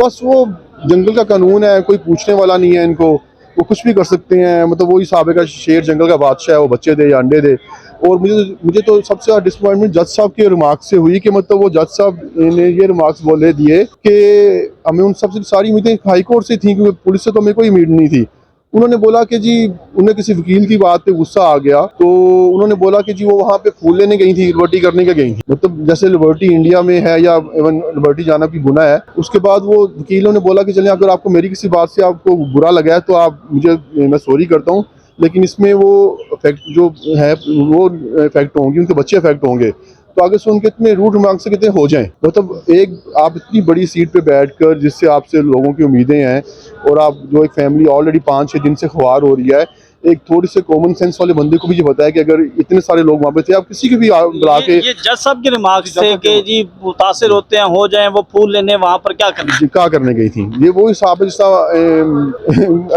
बस वो जंगल का कानून है, कोई पूछने वाला नहीं है इनको, वो कुछ भी कर सकते हैं। मतलब वही हिसाब है का शेर जंगल का बादशाह है, वो बच्चे दे या अंडे दे। और मुझे तो सबसे ज़्यादा डिसअपॉइंटमेंट जज साहब के रिमार्क्स से हुई कि मतलब वो जज साहब ने ये रिमार्क्स बोले दिए कि हमें उन सबसे सारी उम्मीदें हाई कोर्ट से थी, क्योंकि पुलिस से तो हमें कोई उम्मीद नहीं थी। उन्होंने बोला कि जी उन्हें किसी वकील की बात पे गुस्सा आ गया, तो उन्होंने बोला कि जी वो वहाँ पे फूल लेने गई थी, लिबर्टी करने के गई थी। मतलब जैसे लिबर्टी इंडिया में है या इवन लिबर्टी जाना भी गुनाह है। उसके बाद वो वकीलों ने बोला कि चलिए अगर आपको मेरी किसी बात से आपको बुरा लगा है तो आप मैं सॉरी करता हूँ, लेकिन इसमें वो इफेक्ट जो है वो इफेक्ट होंगे, उनके बच्चे इफेक्ट होंगे। तो आगे से उनके इतने रूट रिमार्क से कितने हो जाएं। मतलब एक आप इतनी बड़ी सीट पे बैठकर जिससे आपसे लोगों की उम्मीदें हैं, और आप जो एक फैमिली ऑलरेडी 5-6 दिन से ख्वार हो रही है, एक थोड़ी से कॉमन सेंस वाले बंदे को भी ये बताया कि अगर इतने सारे लोग वहाँ पे थे, आप किसी को भी बुला के ये जज साहब के रिमार्क्स थे कि जी मुतासिर होते हैं, हो जाएं, वो फूल लेने वहाँ पर क्या करने गई थी। ये वो हिसाब है जिस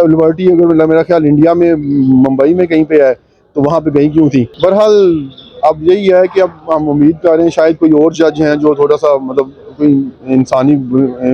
लिबर्टी अगर मेरा ख्याल इंडिया में मुंबई में कहीं पे है तो वहाँ पे गई क्यों थी। बहरहाल अब यही है कि अब हम उम्मीद कर रहे हैं शायद कोई और जज हैं जो थोड़ा सा मतलब कोई इंसानी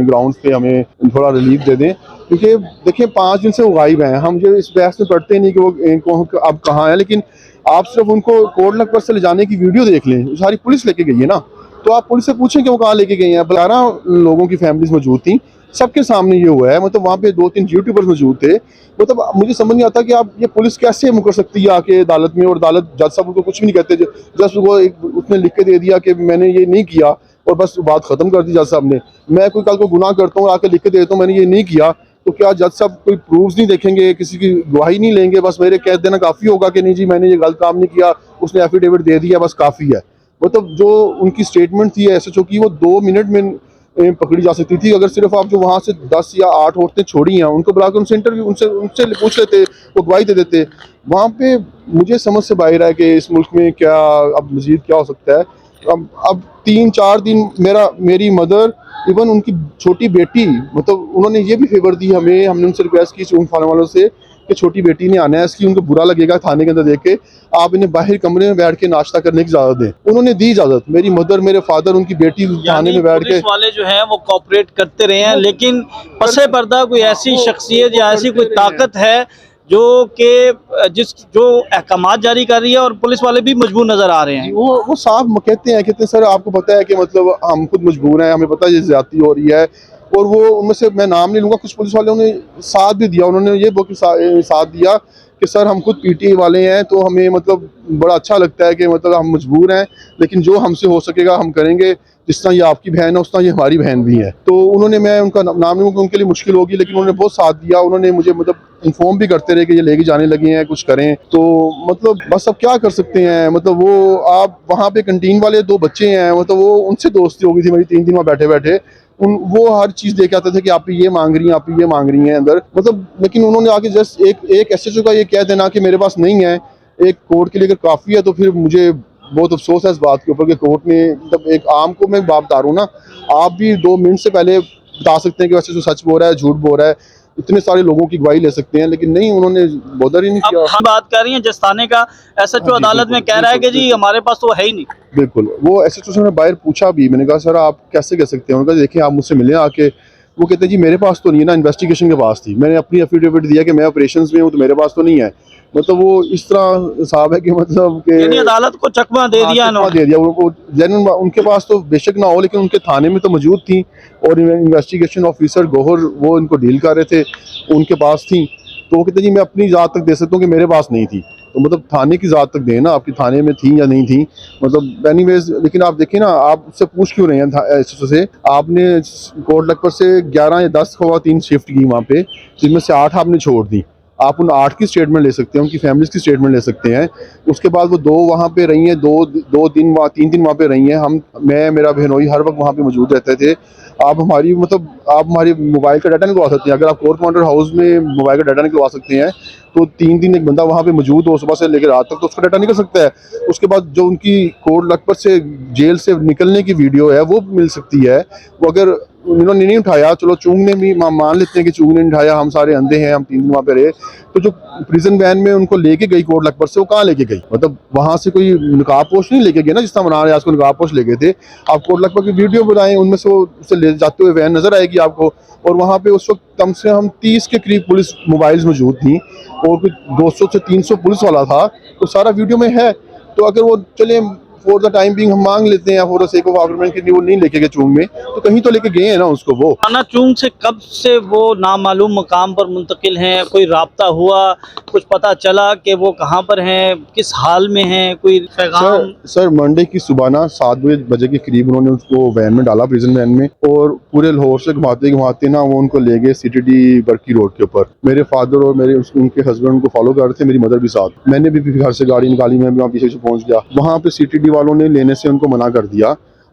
ग्राउंड पे हमें थोड़ा रिलीफ दे दें, क्योंकि देखिए 5 दिन से वो गायब हैं। हम जो इस बहस में पढ़ते नहीं कि वो अब कहाँ है, लेकिन आप सिर्फ उनको कोट लखपत से ले जाने की वीडियो देख लें, सारी पुलिस लेके गई है ना। तो आप पुलिस से पूछें कि वो कहाँ लेके गए हैं। 12 लोगों की फैमिलीज मौजूद थी, सबके सामने ये हुआ है। मतलब वहाँ पे 2-3 यूट्यूबर्स मौजूद थे। मतलब मुझे समझ नहीं आता कि आप ये पुलिस कैसे मुकर सकती है आके अदालत में, और अदालत जज साहब उनको कुछ भी नहीं कहते। जस्ट वो उसने लिख के दे दिया कि मैंने ये नहीं किया और बस बात खत्म कर दी जज साहब ने। मैं कोई कल को गुनाह करता हूँ आके लिख के देता हूँ मैंने ये नहीं किया, तो क्या जज साहब कोई प्रूफ्स नहीं देखेंगे, किसी की गवाही नहीं लेंगे, बस मेरे कह देना काफ़ी होगा कि नहीं जी मैंने ये गलत काम नहीं किया, उसने एफिडेविट दे दिया, बस काफ़ी है। मतलब जो उनकी स्टेटमेंट थी एसएचओ की, वो 2 मिनट में पकड़ी जा सकती थी। अगर सिर्फ आप जो वहाँ से 10 या 8 औरतें छोड़ी हैं उनको बुलाकर उनसे इंटरव्यू उनसे पूछ लेते, वो गवाही दे देते। वहाँ पे मुझे समझ से बाहर है कि इस मुल्क में क्या अब मजीद क्या हो सकता है। अब 3-4 दिन मेरी मदर, इवन उनकी छोटी बेटी, मतलब उन्होंने ये भी फेवर दी हमें, हमने उनसे रिक्वेस्ट की चून फार्म वालों से कि छोटी बेटी ने आना है, इसकी उनको बुरा लगेगा थाने के अंदर देख के, आप इन्हें बाहर कमरे में बैठ के नाश्ता करने की इजाजत दें। उन्होंने दी इजाजत, मेरी मदर, मेरे फादर, उनकी बेटी थाने में बैठ के। पुलिस वाले जो हैं वो कोऑपरेट करते रहे हैं, लेकिन पसे पर्दा कोई ऐसी शख्सियत या ऐसी कोई ताकत है जो अहकामात जारी कर रही है और पुलिस वाले भी मजबूर नजर आ रहे हैं। वो साफ कहते हैं कि सर आपको पता है कि मतलब हम खुद मजबूर हैं, हमें पता है ये ज्यादती हो रही है। और वो उनमें से मैं नाम नहीं लूँगा, कुछ पुलिस वालों ने साथ भी दिया, उन्होंने ये साथ दिया कि सर हम खुद पीटीआई वाले हैं, तो हमें मतलब बड़ा अच्छा लगता है कि मतलब हम मजबूर हैं, लेकिन जो हमसे हो सकेगा हम करेंगे। जिस तरह ये आपकी बहन है उस तरह ये हमारी बहन भी है। तो उन्होंने, मैं उनका नाम नहीं लूँगा, उनके लिए मुश्किल होगी, लेकिन उन्होंने बहुत साथ दिया। उन्होंने मुझे मतलब इन्फॉर्म भी करते रहे कि ये लेके जाने लगे हैं, कुछ करें। तो मतलब बस अब क्या कर सकते हैं। मतलब वो आप वहाँ पे कंटीन वाले 2 बच्चे हैं, मतलब वो उनसे दोस्ती हो गई थी मेरी 3 दिन वहाँ बैठे बैठे। वो हर चीज़ देखे आते थे कि आप ये मांग रही हैं, आप ये मांग रही हैं अंदर, मतलब। लेकिन उन्होंने आके जस्ट एक एसएचओ का ये कह देना कि मेरे पास नहीं है, एक कोर्ट के लिए अगर काफ़ी है, तो फिर मुझे बहुत अफसोस है इस बात के ऊपर कि कोर्ट ने, मतलब एक आम को मैं बात बता रहा हूँ ना, आप भी 2 मिनट से पहले बता सकते हैं कि वैसे जो सच बोल रहा है झूठ बोल रहा है, इतने सारे लोगों की गवाही ले सकते हैं, लेकिन नहीं, उन्होंने बॉदर ही नहीं किया। हम बात कर रही हैं जिस थाने का एसएचओ अदालत में कह रहा है कि जी हमारे पास तो है ही नहीं। बिल्कुल, वो एसएचओ से मैं बाहर पूछा भी, मैंने कहा सर आप कैसे कह सकते हैं। उन्होंने कहा देखिए आप मुझसे मिले आके। वो कहते हैं जी मेरे पास तो नहीं है ना, इन्वेस्टिगेशन के पास थी, मैंने अपनी एफिडेविट दिया कि मैं ऑपरेशंस में हूँ, तो मेरे पास तो नहीं है। मतलब वो इस तरह साहब है कि मतलब कि अदालत को चकमा दे दिया, वो उनके पास तो बेशक ना हो, लेकिन उनके थाने में तो मौजूद थी, और इन्वेस्टिगेशन ऑफिसर गौहर वो इनको डील कर रहे थे, उनके पास थी। तो वो कहते जी मैं अपनी ज़ात तक दे सकता हूँ कि मेरे पास नहीं थी। तो मतलब थाने की ज़ात तक देना, आपकी थाने में थी या नहीं थी, मतलब एनीवेज। लेकिन आप देखिए ना, आप उससे पूछ क्यों रहे हैं एसएचओ से। आपने कोट लखपत से 11 या 10 खवातीन शिफ्ट की वहाँ पे, जिनमें से 8 आपने छोड़ दी। आप उन 8 की स्टेटमेंट ले सकते हैं, उनकी फैमिलीज की स्टेटमेंट ले सकते हैं। उसके बाद वो 2 वहाँ पे रही हैं, 2 दिन 3 दिन वहाँ पे रही हैं। मैं मेरा बहनोई हर वक्त वहाँ पे मौजूद रहते थे। आप हमारी मोबाइल का डाटा निकलवा सकते हैं, अगर आप कोर्ट कमांडर हाउस में मोबाइल का डाटा निकलवा सकते हैं, तो 3 दिन एक बंदा वहाँ पे मौजूद हो सुबह से लेकर रात तक, तो उसका डाटा निकल सकता है। उसके बाद जो उनकी कोट लखपत से जेल से निकलने की वीडियो है वो मिल सकती है। वो अगर उन्होंने नहीं उठाया, चलो चूंग ने भी मान लेते हैं कि चूंग ने नहीं उठाया, हम सारे अंधे हैं, हम 3 दिन वहाँ पे रहे, तो जो प्रिजन वैन में उनको लेके गई कोट लखपत से, वो कहाँ लेके गई। मतलब वहाँ से कोई नकाब पोश नहीं लेके गए ना, जिस तरह मना रहे आज को नकाब पोश ले गए थे। आप कोट लखपत की वीडियो बनाएं, उनमें से वो उससे जाते हुए वैन नजर आएगी आपको, और वहाँ पे उस वक्त कम से कम 30 के करीब पुलिस मोबाइल्स मौजूद थी और कुछ 200 से 300 पुलिस वाला था। तो सारा वीडियो में है। तो अगर वो चले फॉर द टाइम बिंग हम मांग लेते हैं, for the sake of argument कि वो नहीं लेके गए चूंग में, तो कहीं तो लेके गए हैं ना उसको। वो थाना चूंग से कब से वो नामालूम मकाम पर मुंतकिल हैं? कोई राब्ता हुआ, कुछ पता चला कि वो कहाँ पर हैं, किस हाल में हैं, कोई पैगाम? सर मंडे की सुबह ना 7 बजे के करीब उन्होंने उसको वैन में डाला, प्रिजन वैन में, और पूरे लाहौर से घुमाते घुमाते ना वो उनको ले गए CTD बरकी रोड के ऊपर। मेरे फादर और उनके हस्बैंड उनको फॉलो कर रहे थे, मेरी मदर भी साथ। मैंने भी घर से गाड़ी निकाली, मैं भी वहाँ पीछे से पहुँच गया। वहाँ पे CTD वालों ने लेने से उनको मना कर दिया।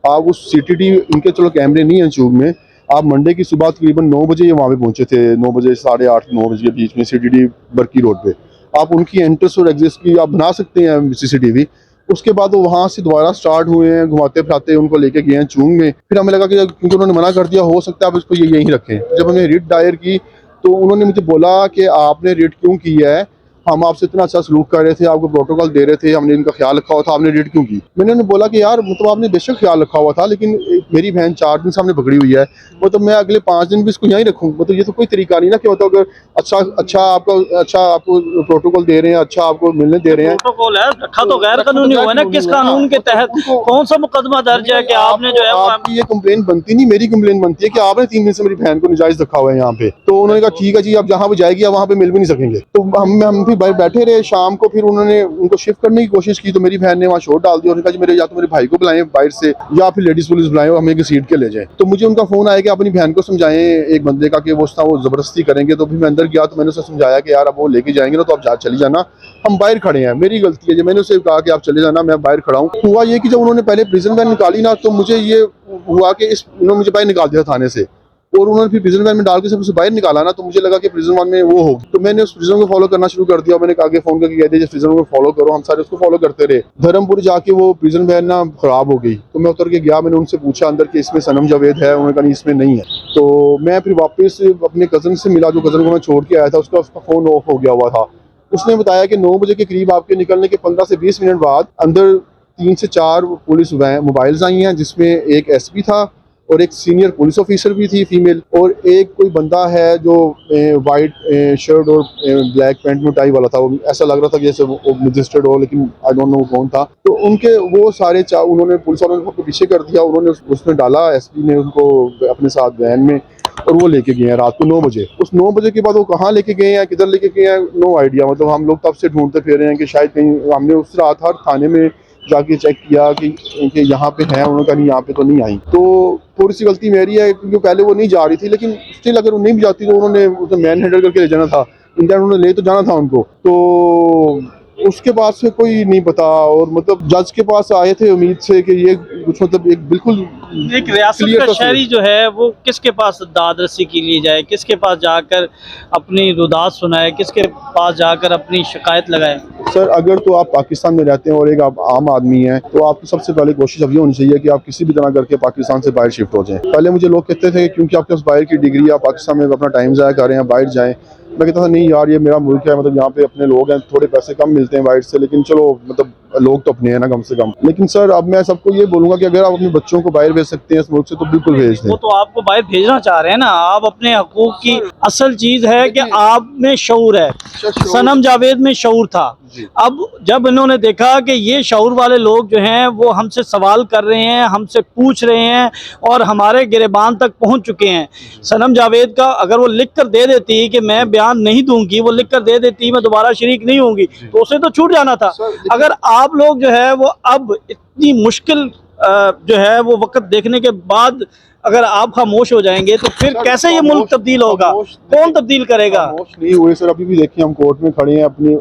आप उस CTD, इनके चलो कैमरे नहीं हैं चूग में, आप मंडे की सुबह तकरीबन 9 बजे ये वहाँ पे पहुंचे थे, 9 बजे 8:30 9 बजे के बीच में CTD बरकी रोड पे। आप उनकी एंट्रेंस और एग्जिट की आप बना सकते हैं CCTV। उसके बाद वो वहाँ से दोबारा स्टार्ट हुए हैं, घुमाते फिराते उनको लेके गए हैं चूंग में। फिर हमें लगा कि क्योंकि उन्होंने मना कर दिया, हो सकता है आप इसको ये यहीं रखें। जब हमने रिट दायर की तो उन्होंने मुझे बोला कि आपने रिट क्यों की है, हम आपसे इतना अच्छा सलूक कर रहे थे, आपको प्रोटोकॉल दे रहे थे, हमने इनका ख्याल रखा हुआ था, आपने रिट क्यों की? मैंने उन्हें बोला कि यार मतलब आपने बेशक ख्याल रखा हुआ था, लेकिन मेरी बहन 4 दिन सामने पकड़ी हुई है, मतलब मैं अगले 5 दिन भी इसको यहीं रखूँ? मतलब ये तो कोई तरीका नहीं ना कि मतलब अगर अच्छा आपको प्रोटोकॉल दे रहे हैं, अच्छा आपको मिलने दे रहे हैं। प्रोटोकॉल है रखा तो गैर कानूनी हुआ है ना। किस कानून के तहत, कौन सा मुकदमा दर्ज है कि आपने जो है वो? आपकी ये कंप्लेन बनती नहीं, मेरी कंप्लेन बनती है कि आपने 3 दिन से मेरी बहन को निजायज रखा हुआ है यहाँ पे। तो उन्होंने कहा ठीक है जी, आप जहाँ पे जाएगी आप वहाँ पे मिल भी नहीं सकेंगे। तो हम भी बैठे रहे। शाम को फिर उन्होंने उनको शिफ्ट करने की कोशिश की, तो मेरी बहन ने वहाँ शोर डाल दिया। उन्होंने कहा जी या तो मेरे भाई को बुलाएं बाहर से, या फिर लेडीज पुलिस बुलाएं और हमें घसीट के ले जाएं। तो मुझे उनका फोन आया कि अपनी बहन को समझाएं एक बंदे का कि वो जबरदस्ती करेंगे। तो फिर मैं अंदर गया तो मैंने उसे समझाया कि यार अब वो लेके जाएंगे ना, तो आप चली जाना, हम बाहर खड़े हैं, मेरी गलती है। जब मैंने उसे कहा कि आप चले जाना, मैं बाहर खड़ा हूँ। हुआ ये कि जब उन्होंने पहले प्रिजन वैन निकाली ना, तो मुझे ये हुआ कि उन्होंने मुझे बाहर निकाल दिया थाने से, और उन्होंने फिर प्रिजन वैन में डाल के सब उसे बाहर निकाला ना, तो मुझे लगा कि प्रिजन वैन में वो होगी। तो मैंने उस प्रिजन को फॉलो करना शुरू कर दिया। मैंने आगे फोन करके कह दिया प्रिजन को फॉलो करो, हम सारे उसको फॉलो करते रहे। धर्मपुर जाके वो प्रिजन वैन ना खराब हो गई, तो मैं उतर के गया। मैंने उनसे पूछा अंदर कि इसमें सनम जावेद है? उन्होंने कहा नहीं इसमें नहीं है। तो मैं फिर वापस अपने कजन से मिला, जो कजन को मैं छोड़ के आया था, उसका फोन ऑफ हो गया हुआ था। उसने बताया कि 9 बजे के करीब आपके निकलने के 15 से 20 मिनट बाद अंदर 3 से 4 पुलिस मोबाइल्स आई हैं, जिसमें एक SP था और एक सीनियर पुलिस ऑफिसर भी थी फीमेल, और एक कोई बंदा है जो वाइट शर्ट और ब्लैक पैंट में टाई वाला था। वो ऐसा लग रहा था कि जैसे वो मजिस्ट्रेट हो, लेकिन आई डोंट नो कौन था। तो उनके वो सारे उन्होंने पुलिस वालों को पीछे कर दिया। उन्होंने उसमें डाला, SP ने उनको अपने साथ वैन में, और वो लेके गए हैं रात को 9 बजे। उस 9 बजे के बाद वो कहाँ लेके गए हैं, किधर लेके गए हैं, नो आइडिया। मतलब हम लोग तब से ढूंढते फिर रहे हैं कि शायद कहीं। हमने उस रात हर थाने में जाके चेक किया कि यहाँ पे है, उन्होंने कहा नहीं यहाँ पे तो नहीं आई। तो थोड़ी सी गलती मेरी है, क्योंकि पहले वो नहीं जा रही थी, लेकिन स्टिल अगर वो नहीं भी जाती तो उन्होंने उसे मैन हैंडल करके ले जाना था, इंडिया उन्होंने ले तो जाना था उनको। तो उसके बाद से कोई नहीं पता, और मतलब जज के पास आए थे उम्मीद से कि ये कुछ मतलब एक बिल्कुल एक रियासत का शहरी जो है वो किसके पास दाद रसी के लिए जाए, किसके पास जाकर अपनी रुदात सुनाए, किसके पास जाकर अपनी शिकायत लगाए? सर अगर तो आप पाकिस्तान में रहते हैं और एक आप आम आदमी हैं, तो आपकी सबसे पहले कोशिश अब ये होनी चाहिए कि आप किसी भी तरह करके पाकिस्तान से बाहर शिफ्ट हो जाएं। पहले मुझे लोग कहते थे क्योंकि आपके पास बाहर की डिग्री, आप पाकिस्तान में अपना टाइम ज़ाया कर रहे हैं, बाहर जाएं। मैं कहता था नहीं यार ये मेरा मुल्क है, मतलब यहाँ पे अपने लोग हैं, थोड़े पैसे कम मिलते हैं बाहर से, लेकिन चलो मतलब लोग तो अपने हैं ना कम से कम। लेकिन सर अब मैं सबको ये बोलूंगा कि अगर आप अपने बच्चों को बाहर भेज सकते हैं इस मुल्क से तो बिल्कुल भेज दें। वो तो आपको बाहर भेजना चाह रहे हैं ना, आप अपने हकूक की असल चीज है कि आप में शऊर है। सनम जावेद में शऊर था। अब जब इन्होंने देखा कि ये शऊर वाले लोग जो हैं वो हमसे सवाल कर रहे हैं, हमसे पूछ रहे हैं और हमारे गिरेबान तक पहुंच चुके हैं। सनम जावेद का अगर वो लिख कर दे देती कि मैं बयान नहीं दूंगी, वो लिख कर दे देती मैं दोबारा शरीक नहीं होंगी, तो उसे तो छूट जाना था। अगर आप लोग जो है वो अब इतनी मुश्किल जो है वो वक्त देखने के बाद अगर आप खामोश हो जाएंगे तो फिर कैसे ये मुल्क तब्दील होगा? कौन तब्दील करेगा? खामोश नहीं हुए सर, अभी भी देखिए हम कोर्ट में खड़े हैं, अपनी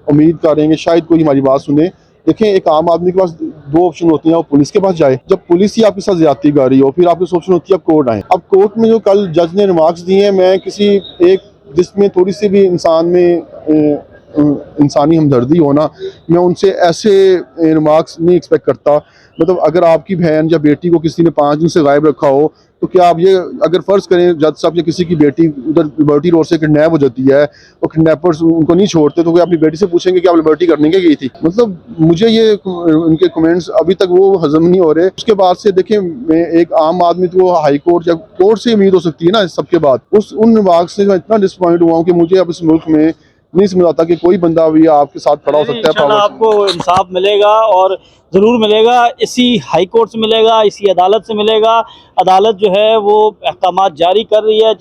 उम्मीद करेंगे शायद कोई हमारी बात सुने। देखें एक आम आदमी के पास 2 ऑप्शन होती हैं, वो पुलिस के पास जाए, जब पुलिस ही आपके साथ ज्यादती कर रही हो, फिर आपकी ऑप्शन होती है आप कोर्ट आए। अब कोर्ट में जो कल जज ने रिमार्क्स दिए हैं, मैं किसी एक जिसमें थोड़ी सी भी इंसान में इंसानी हमदर्दी होना, मैं उनसे ऐसे रिमार्क्स नहीं एक्सपेक्ट करता। मतलब अगर आपकी बहन या बेटी को किसी ने 5 दिन से गायब रखा हो तो क्या आप ये अगर फर्ज करें जज साहब या किसी की बेटी उधर लिबर्टी रोड से किडनैप हो जाती है और किडनैपर्स उनको नहीं छोड़ते, तो क्या अपनी बेटी से पूछेंगे कि आप लिबर्टी करने के गई थी? मतलब मुझे ये उनके कमेंट्स अभी तक वो हजम नहीं हो रहे। उसके बाद से देखें, मैं एक आम आदमी तो हाई कोर्ट या कोर्ट से उम्मीद हो सकती है ना इस सबके बाद। उन विभाग से मैं इतना डिसअपॉइंट हुआ हूँ कि मुझे अब इस मुल्क में नहीं समझ आता कि कोई बंदा भी आपके साथ खड़ा हो सकता है। इंशाल्लाह आपको इंसाफ मिलेगा और ज़रूर मिलेगा। इसी हाई कोर्ट से मिलेगा, इसी अदालत से मिलेगा। अदालत जो है वो अहकामात जारी कर रही है।